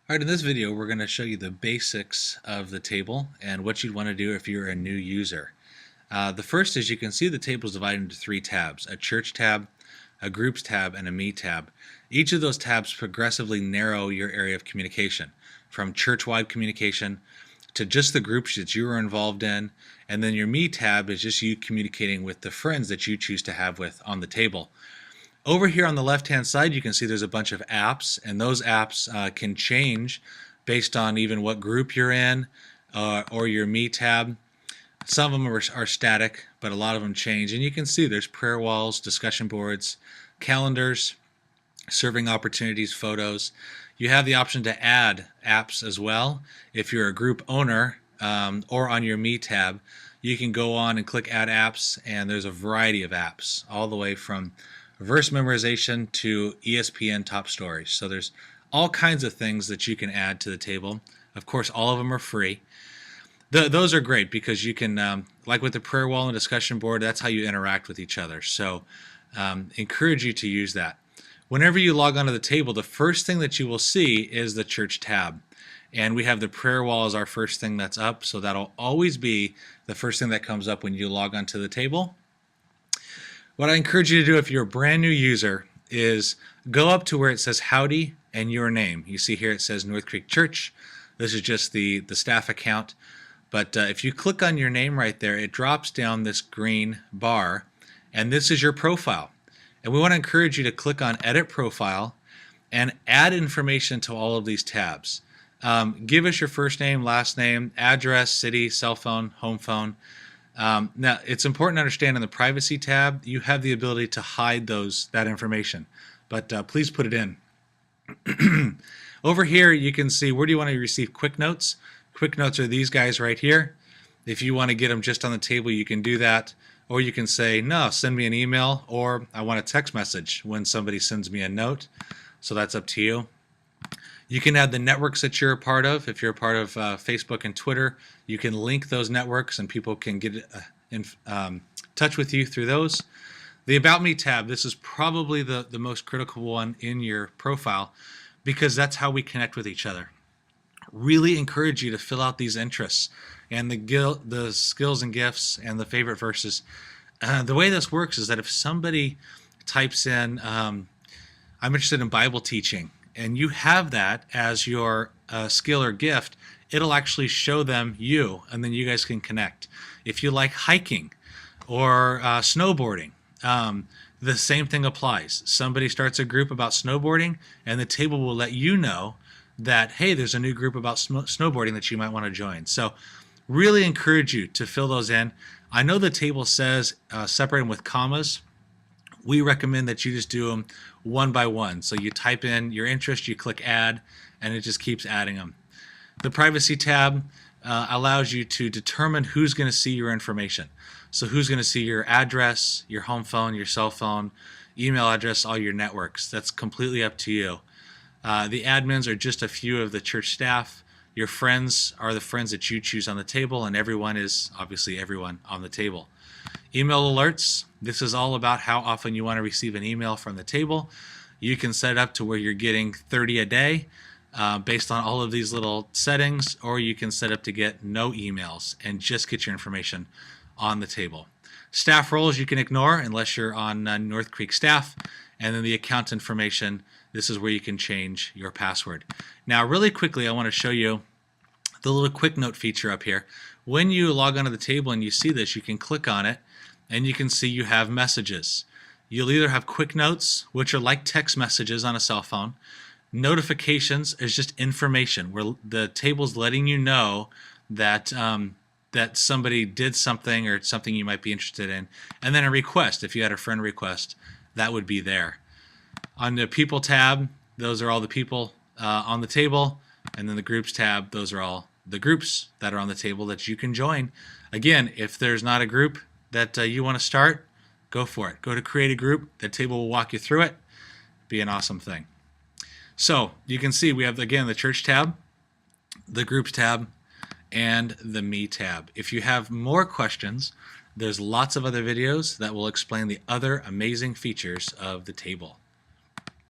Alright, in this video we're going to show you the basics of the table and what you'd want to do if you're a new user. The first is you can see the table is divided into three tabs: a church tab, a groups tab, and a me tab. Each of those tabs progressively narrow your area of communication, from church-wide communication to just the groups that you are involved in, and then your me tab is just you communicating with the friends that you choose to have with on the table. Over here on the left-hand side, you can see there's a bunch of apps, and those apps can change based on even what group you're in or your me tab. Some of them are static, but a lot of them change. And you can see there's prayer walls, discussion boards, calendars, serving opportunities, photos. You have the option to add apps as well. If you're a group owner or on your me tab, you can go on and click Add Apps, and there's a variety of apps, all the way from verse memorization to ESPN top stories. So there's all kinds of things that you can add to the table. Of course, all of them are free. Those are great because you can, like with the prayer wall and discussion board, that's how you interact with each other. So encourage you to use that. Whenever you log onto the table, the first thing that you will see is the church tab. And we have the prayer wall as our first thing that's up, so that'll always be the first thing that comes up when you log onto the table. What I encourage you to do if you're a brand new user is go up to where it says Howdy and your name. You see here it says North Creek Church. This is just the staff account. But if you click on your name right there, it drops down this green bar, and this is your profile. And we want to encourage you to click on Edit Profile and add information to all of these tabs. Give us your first name, last name, address, city, cell phone, home phone. Now, it's important to understand in the Privacy tab, you have the ability to hide that information, but please put it in. Over here, you can see where do you want to receive quick notes. Quick notes are these guys right here. If you want to get them just on the table, you can do that, or you can say, no, send me an email, or I want a text message when somebody sends me a note. So that's up to you. You can add the networks that you're a part of. If you're a part of Facebook and Twitter, you can link those networks and people can get in touch with you through those. The About Me tab, this is probably the most critical one in your profile because that's how we connect with each other. Really encourage you to fill out these interests and the skills and gifts and the favorite verses. The way this works is that if somebody types in, I'm interested in Bible teaching, and you have that as your skill or gift, it'll actually show them you, and then you guys can connect. If you like hiking or snowboarding, the same thing applies. Somebody starts a group about snowboarding, and the table will let you know that, hey, there's a new group about snowboarding that you might want to join. So really encourage you to fill those in. I know the table says separate them with commas. We recommend that you just do them one by one. So you type in your interest, you click add, and it just keeps adding them. The Privacy tab allows you to determine who's going to see your information. So who's going to see your address, your home phone, your cell phone, email address, all your networks. That's completely up to you. The admins are just a few of the church staff. Your friends are the friends that you choose on the table, and everyone is obviously everyone on the table. Email alerts, this is all about how often you want to receive an email from the table. You can set it up to where you're getting 30 a day based on all of these little settings, or you can set up to get no emails and just get your information on the table. Staff roles you can ignore unless you're on North Creek staff, and then the account information, this is where you can change your password. Now really quickly I want to show you the little quick note feature up here. When you log onto the table and you see this, you can click on it and you can see you have messages. You'll either have quick notes, which are like text messages on a cell phone. Notifications is just information where the table's letting you know that that somebody did something or something you might be interested in. And then a request, if you had a friend request, that would be there. On the People tab, those are all the people on the table. And then the Groups tab, those are all the groups that are on the table that you can join. Again, if there's not a group that you want to start, go for it. Go to create a group. The table will walk you through it. Be an awesome thing. So you can see we have, again, the Church tab, the Groups tab, and the Me tab. If you have more questions, there's lots of other videos that will explain the other amazing features of the table.